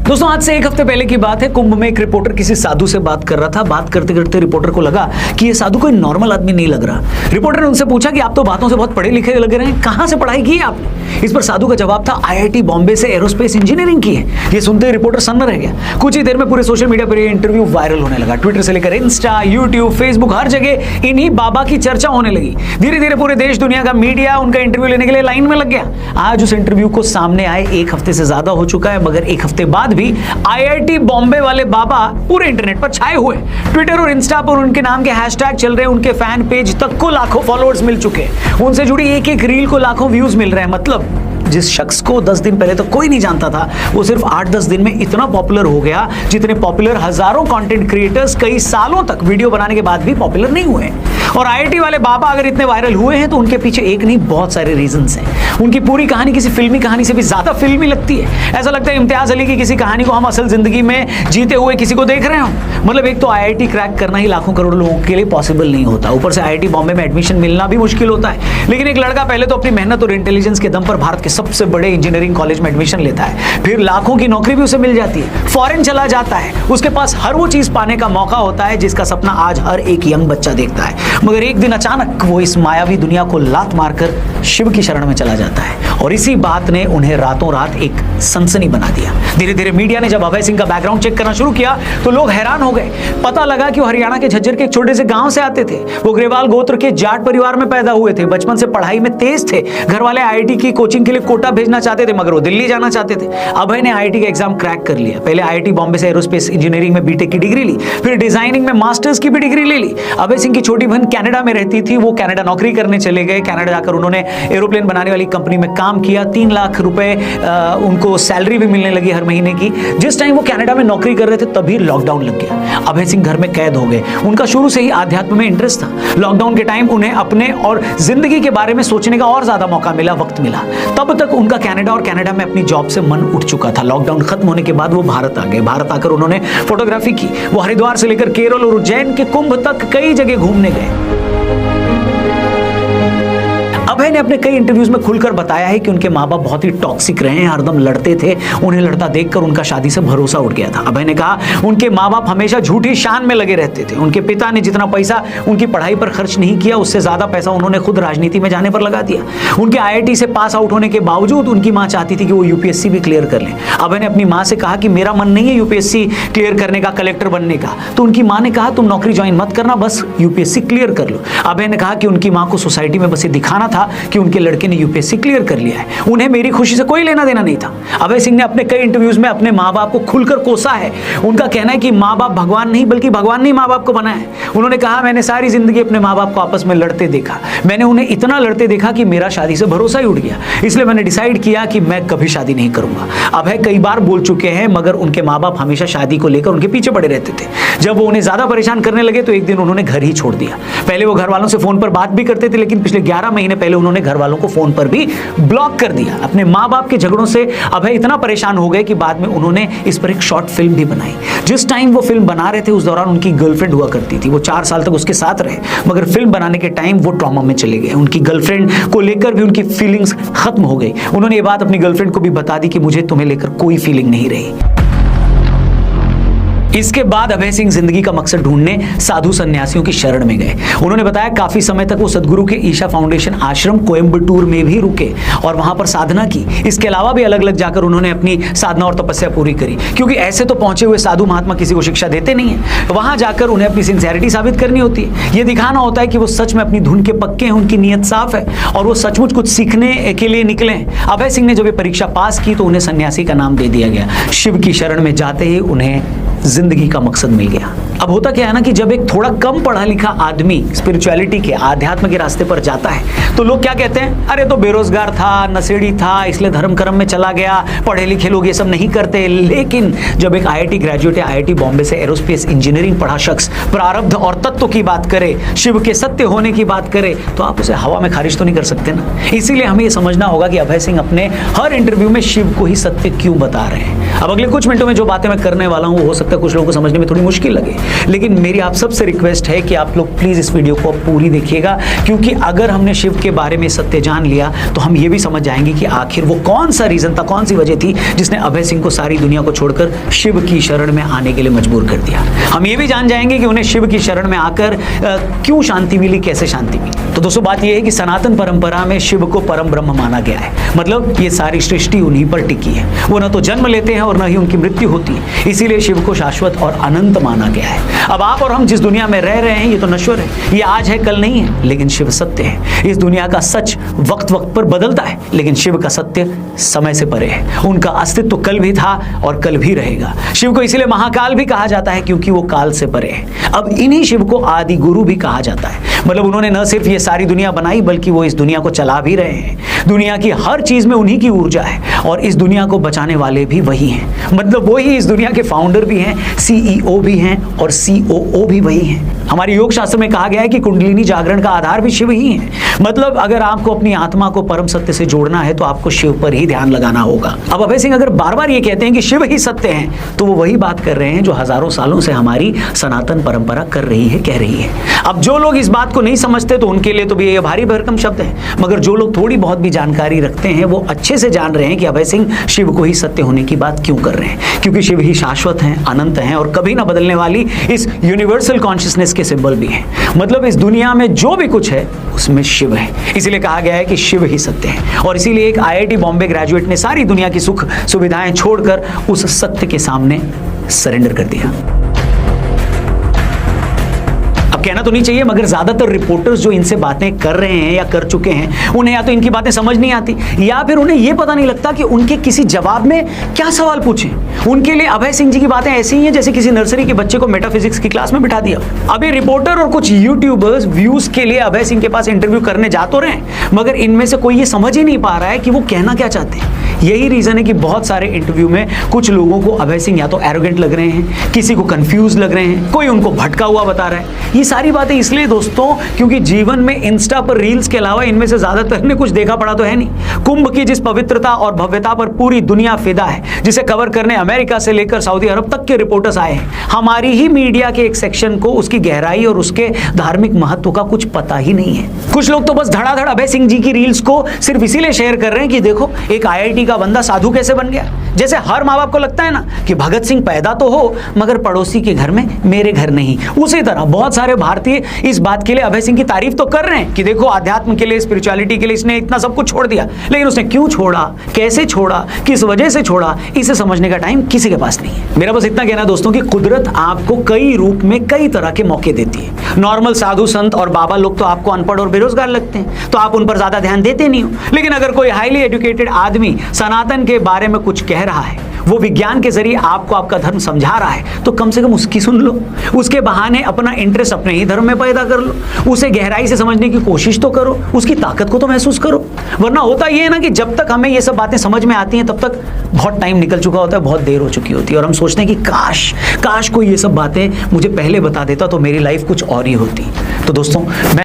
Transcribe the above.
दोस्तों आज से एक हफ्ते पहले की बात है। कुंभ में एक रिपोर्टर किसी साधु से बात कर रहा था। बात करते करते रिपोर्टर को लगा कि ये साधु कोई नॉर्मल आदमी नहीं लग रहा। रिपोर्टर ने उनसे पूछा कि आप तो बातों से बहुत पढ़े लिखे लग रहे हैं, कहां से पढ़ाई की है आपने? इस पर साधु का जवाब था आईआईटी बॉम्बे से एरोस्पेस इंजीनियरिंग की है। ये सुनते ही रिपोर्टर सन्न रह गया। कुछ ही देर में पूरे सोशल मीडिया पर ये इंटरव्यू वायरल होने लगा। ट्विटर से लेकर इंस्टा, यूट्यूब, फेसबुक, हर जगह इन्हीं बाबा की चर्चा होने लगी। धीरे धीरे पूरे देश दुनिया का मीडिया उनका इंटरव्यू लेने के लिए लाइन में लग गया। आज उस इंटरव्यू को सामने आए एक हफ्ते से ज्यादा हो चुका है, मगर एक हफ्ते बाद भी आईआईटी बॉम्बे वाले बाबा पूरे इंटरनेट पर छाए हुए। ट्विटर और इंस्टा पर उनके नाम के हैशटैग चल रहे हैं। उनके फैन पेज तक को लाखों फॉलोअर्स मिल चुके हैं। उनसे जुड़ी एक एक रील को लाखों व्यूज मिल रहे हैं। मतलब जिस शख्स को 10 दिन पहले तो कोई नहीं जानता था, वो सिर्फ 8-10 दिन में इतना पॉपुलर हो गया जितने पॉपुलर हजारों कंटेंट क्रिएटर्स कई सालों तक वीडियो बनाने के बाद भी पॉपुलर नहीं हुए। और आईआईटी वाले बाबा अगर इतने वायरल हुए हैं तो उनके पीछे एक नहीं बहुत सारे रीजंस हैं। उनकी पूरी कहानी किसी फिल्मी कहानी से भी ज्यादा फिल्मी लगती है। ऐसा लगता है इम्तियाज अली की किसी कहानी को हम असल जिंदगी में जीते हुए किसी को देख रहे हो। मतलब एक तो आईआईटी क्रैक करना ही लाखों करोड़ लोगों के लिए पॉसिबल नहीं होता, ऊपर से आईआईटी बॉम्बे में एडमिशन मिलना भी मुश्किल होता है। लेकिन एक लड़का पहले तो अपनी मेहनत और इंटेलिजेंस के दम पर भारत के सबसे बड़े इंजीनियरिंग कॉलेज में एडमिशन लेता है, फिर लाखों की नौकरी भी उसे मिल जाती है, फॉरेन चला जाता है, उसके पास हर वो चीज पाने का मौका होता है जिसका सपना आज हर एक यंग बच्चा देखता है। मगर एक दिन अचानक वो इस मायावी दुनिया को लात मारकर शिव की शरण में चला जाता है। और इसी बात ने उन्हें रातों रात एक सनसनी बना दिया। धीरे धीरे मीडिया ने जब अभय सिंह का बैकग्राउंड चेक करना शुरू किया तो लोग हैरान हो गए। पता लगा कि वो हरियाणा के झज्जर के एक छोटे से गांव से आते थे। वो ग्रेवाल गोत्र के जाट परिवार में पैदा हुए थे। बचपन से पढ़ाई में तेज थे। घर वाले आईआईटी की कोचिंग के लिए कोटा भेजना चाहते थे, मगर वो दिल्ली जाना चाहते थे। अभय ने आईआईटी का एग्जाम क्रैक कर लिया। पहले आईआईटी बॉम्बे से एरोस्पेस इंजीनियरिंग में बीटेक की डिग्री ली, फिर डिजाइनिंग में मास्टर्स की भी डिग्री ले ली। अभय सिंह की छोटी बहन कनाडा में रहती थी। वो कनाडा नौकरी करने चले गए। कनाडा जाकर उन्होंने एरोप्लेन बनाने वाली कंपनी में काम किया। 3 लाख रुपए उनको सैलरी भी मिलने लगी हर महीने की। जिस टाइम वो कनाडा में नौकरी कर रहे थे तभी लॉकडाउन लग गया। अभय सिंह घर में कैद हो गए। उनका शुरू से ही आध्यात्म में इंटरेस्ट था। लॉकडाउन के टाइम उन्हें अपने और जिंदगी के बारे में सोचने का और ज्यादा मौका मिला, वक्त मिला। तब तक उनका कनाडा और कनाडा में अपनी जॉब से मन उठ चुका था। लॉकडाउन खत्म होने के बाद वो भारत आ गए। भारत आकर उन्होंने फोटोग्राफी की। वो हरिद्वार से लेकर केरल और उज्जैन के कुंभ तक कई जगह घूमने गए। अभय ने अपने कई इंटरव्यूज में खुलकर बताया है कि उनके माँ बाप बहुत ही टॉक्सिक रहे हैं, हरदम लड़ते थे। उन्हें लड़ता देखकर उनका शादी से भरोसा उठ गया था। अभय ने कहा उनके माँ बाप हमेशा झूठी शान में लगे रहते थे। उनके पिता ने जितना पैसा उनकी पढ़ाई पर खर्च नहीं किया, उससे ज्यादा पैसा उन्होंने खुद राजनीति में जाने पर लगा दिया। उनके आईआईटी से पास आउट होने के बावजूद उनकी माँ चाहती थी कि वो यूपीएससी भी क्लियर कर लें। अभय ने अपनी माँ से कहा कि मेरा मन नहीं है यूपीएससी क्लियर करने का, कलेक्टर बनने का। तो उनकी माँ ने कहा तुम नौकरी ज्वाइन मत करना, बस यूपीएससी क्लियर कर लो। अभय ने कहा कि उनकी माँ को सोसाइटी में बस ये दिखाना था कि उनके लड़के ने यूपीएससी क्लियर कर लिया है। उन्हें मेरी खुशी से कोई लेना देना नहीं था। अभय सिंह ने अपने कई इंटरव्यूज में अपने माँ बाप को खुलकर कोसा है। उनका कहना है कि माँ बाप भगवान नहीं बल्कि भगवान ने माँ बाप को बनाया है। उन्होंने कहा मैंने सारी जिंदगी अपने माँ बाप को आपस में लड़ते देखा। मैंने उन्हें इतना लड़ते देखा कि मेरा शादी से भरोसा ही उठ गया। इसलिए मैंने डिसाइड किया कि मैं कभी शादी नहीं करूंगा। अभय कई बार बोल चुके हैं, मगर उनके माँ बाप हमेशा शादी को लेकर उनके पीछे पड़े रहते थे। जब वो उन्हें ज्यादा परेशान करने लगे तो एक दिन उन्होंने घर ही छोड़ दिया। पहले वो घर वालों से फोन पर बात भी करते थे, लेकिन पिछले 11 महीने पहले उन्होंने घर वालों को फोन पर भी ब्लॉक कर दिया। अपने माँ बाप के झगड़ों से अभय इतना परेशान हो गए कि बाद में उन्होंने इस पर एक शॉर्ट फिल्म भी बनाई। जिस टाइम वो फिल्म बना रहे थे उस दौरान उनकी गर्लफ्रेंड हुआ करती थी। वो 4 साल तक उसके साथ रहे, मगर फिल्म बनाने के टाइम वो ट्रॉमा में चले गए। उनकी गर्लफ्रेंड को लेकर भी उनकी फीलिंग्स खत्म हो गई। उन्होंने ये बात अपनी गर्लफ्रेंड को भी बता दी कि मुझे तुम्हें लेकर कोई फीलिंग नहीं रही। इसके बाद अभय सिंह जिंदगी का मकसद ढूंढने साधु सन्यासियों की शरण में गए। उन्होंने बताया काफी समय तक वो सदगुरु के ईशा फाउंडेशन आश्रम कोयम्बटूर में भी रुके और वहां पर साधना की। इसके अलावा भी अलग अलग जाकर उन्होंने अपनी साधना और तपस्या पूरी करी, क्योंकि ऐसे तो पहुंचे हुए साधु महात्मा किसी को शिक्षा देते नहीं है। वहां जाकर उन्हें अपनी सिंसियरिटी साबित करनी होती है। ये दिखाना होता है कि वो सच में अपनी धुन के पक्के हैं, उनकी नीयत साफ है और वो सचमुच कुछ सीखने के लिए निकले हैं। अभय सिंह ने जब ये परीक्षा पास की तो उन्हें सन्यासी का नाम दे दिया गया। शिव की शरण में जाते ही उन्हें जिंदगी का मकसद मिल गया। अब होता क्या है ना कि जब एक थोड़ा कम पढ़ा लिखा आदमी स्पिरिचुअलिटी के, आध्यात्म के रास्ते पर जाता है तो लोग क्या कहते हैं, अरे तो बेरोजगार था, नशेड़ी था, इसलिए धर्म कर्म में चला गया, पढ़े लिखे लोग ये सब नहीं करते। लेकिन जब एक आईआईटी ग्रेजुएट है, आईआईटी बॉम्बे से एरोस्पेस इंजीनियरिंग पढ़ा शख्स प्रारब्ध और तत्व की बात करे, शिव के सत्य होने की बात करे, तो आप उसे हवा में खारिज तो नहीं कर सकते ना। इसीलिए हमें ये समझना होगा कि अभय सिंह अपने हर इंटरव्यू में शिव को ही सत्य क्यों बता रहे हैं। अब अगले कुछ मिनटों में जो बातें मैं करने वाला हूं हो सकता सकता है कुछ लोगों को समझने में थोड़ी मुश्किल लगे, लेकिन मेरी आप सबसे रिक्वेस्ट है कि आप लोग प्लीज़ इस वीडियो को पूरी देखिएगा, क्योंकि अगर हमने शिव के बारे में सत्य जान लिया तो हम ये भी समझ जाएंगे कि आखिर वो कौन सा रीज़न था, कौन सी वजह थी जिसने अभय सिंह को सारी दुनिया को छोड़कर शिव की शरण में आने के लिए मजबूर कर दिया। हम ये भी जान जाएंगे कि उन्हें शिव की शरण में आकर क्यों शांति मिली, कैसे शांति मिली। तो दोस्तों बात यह है कि सनातन परंपरा में शिव को परम ब्रह्म माना गया है, मतलब ये सारी सृष्टि उन्हीं पर टिकी है। वो न तो जन्म लेते हैं और न ही उनकी मृत्यु होती है, इसीलिए शिव को शाश्वत और अनंत माना गया है। अब आप और हम जिस दुनिया में रह रहे हैं ये तो नश्वर है, ये आज है कल नहीं है, लेकिन शिव सत्य है। इस दुनिया का सच वक्त वक्त पर बदलता है, लेकिन शिव का सत्य समय से परे है। उनका अस्तित्व कल भी था और कल भी रहेगा। शिव को इसीलिए महाकाल भी कहा जाता है क्योंकि वो काल से परे है। अब इन्हीं शिव को आदि गुरु भी कहा जाता है, मतलब उन्होंने न सिर्फ ये सारी दुनिया बनाई बल्कि वो इस दुनिया को चला भी रहे हैं। दुनिया की हर चीज में उन्हीं की ऊर्जा है और इस दुनिया को बचाने वाले भी वही हैं, मतलब वही इस दुनिया के फाउंडर भी हैं, सीईओ भी हैं और सीओओ भी वही हैं। हमारे योग शास्त्र में कहा गया है कि कुंडलिनी जागरण का आधार भी शिव ही है, मतलब अगर आपको अपनी आत्मा को परम सत्य से जोड़ना है तो आपको शिव पर ही ध्यान लगाना होगा। अब अभय सिंह अगर बार बार ये कहते हैं कि शिव ही सत्य है तो वो वही बात कर रहे हैं जो हजारों सालों से हमारी सनातन परंपरा कर रही है, कह रही है। अब जो लोग इस बात को नहीं समझते तो उनके लिए तो भी ये भारी भरकम शब्द है, मगर जो लोग थोड़ी बहुत भी जानकारी रखते हैं वो अच्छे से जान रहे हैं कि अभय सिंह शिव को ही सत्य होने की बात क्यों कर रहे हैं, क्योंकि शिव ही शाश्वत हैं, अनंत हैं और कभी ना बदलने वाली इस यूनिवर्सल कॉन्शियसनेस के सिंबल भी हैं। मतलब इस दुनिया में जो भी कुछ है उसमें शिव है, इसीलिए कहा गया है कि शिव ही सत्य है। और इसीलिए एक आईआईटी बॉम्बे ग्रेजुएट ने सारी दुनिया की सुख सुविधाएं छोड़कर उस सत्य के सामने सरेंडर कर दिया। अब कहना तो नहीं चाहिए, मगर ज्यादातर रिपोर्टर्स जो इनसे बातें कर रहे हैं या कर चुके हैं उन्हें या तो इनकी बातें समझ नहीं आती या फिर उन्हें यह पता नहीं लगता कि उनके किसी जवाब में क्या सवाल पूछें। उनके लिए अभय सिंह जी की बातें ऐसी ही हैं जैसे किसी नर्सरी के बच्चे को मेटाफिजिक्स की क्लास में बिठा दिया। अभी रिपोर्टर और कुछ यूट्यूबर्स व्यूज के लिए अभय सिंह के पास इंटरव्यू करने जा तो रहे हैं, मगर इनमें से कोई ये समझ ही नहीं पा रहा है कि वो कहना क्या चाहते हैं। यही रीजन है कि बहुत सारे इंटरव्यू में कुछ लोगों को अभय सिंह या तो एरोगेंट लग रहे हैं, किसी को कंफ्यूज लग रहे हैं, कोई उनको भटका हुआ बता रहा है। ये सारी बातें इसलिए दोस्तों क्योंकि जीवन में इंस्टा पर रील्स के अलावा इनमें से ज्यादातर ने कुछ देखा पड़ा तो है नहीं। कुंभ की जिस पवित्रता और भव्यता पर पूरी दुनिया फिदा है, जिसे कवर करने अमेरिका से लेकर सऊदी अरब तक के रिपोर्टर्स आए हैं, हमारी ही मीडिया के एक सेक्शन को उसकी गहराई और उसके धार्मिक महत्व का कुछ पता ही नहीं है। कुछ लोग तो बस धड़ाधड़ अभय सिंह जी की रील्स को सिर्फ इसीलिए शेयर कर रहे हैं कि देखो एक आईआईटी का बंदा साधु कैसे बन गया। जैसे हर माँ बाप को लगता है ना कि भगत सिंह पैदा तो हो मगर पड़ोसी के घर में, मेरे घर नहीं, उसी तरह बहुत सारे भारतीय इस बात के लिए अभय सिंह की तारीफ तो कर रहे हैं कि देखो आध्यात्म के लिए, स्पिरिचुअलिटी के लिए इसने इतना सब कुछ छोड़ दिया, लेकिन उसने क्यों छोड़ा, कैसे छोड़ा, किस वजह से छोड़ा, इसे समझने का टाइम किसी के पास नहीं है। मेरा बस इतना कहना दोस्तों कि कुदरत आपको कई रूप में कई तरह के मौके देती है। नॉर्मल साधु संत और बाबा लोग तो आपको अनपढ़ और बेरोजगार लगते हैं तो आप उन पर ज्यादा ध्यान देते नहीं हो, लेकिन अगर कोई हाईली एजुकेटेड आदमी सनातन के बारे में कुछ कह रहा है, वो विज्ञान के जरिए आपको आपका धर्म समझा रहा है, तो कम से कम उसकी सुन लो, उसके बहाने अपना इंटरेस्ट अपने ही धर्म में पैदा कर लो, उसे गहराई से समझने की कोशिश तो करो, उसकी ताकत को तो महसूस करो। वरना होता ये है ना कि जब तक हमें ये सब बातें समझ में आती हैं तब तक बहुत टाइम निकल चुका होता है, बहुत देर हो चुकी होती है और हम सोचते हैं कि काश कोई ये सब बातें मुझे पहले बता देता तो मेरी लाइफ कुछ और ही होती। तो दोस्तों मैं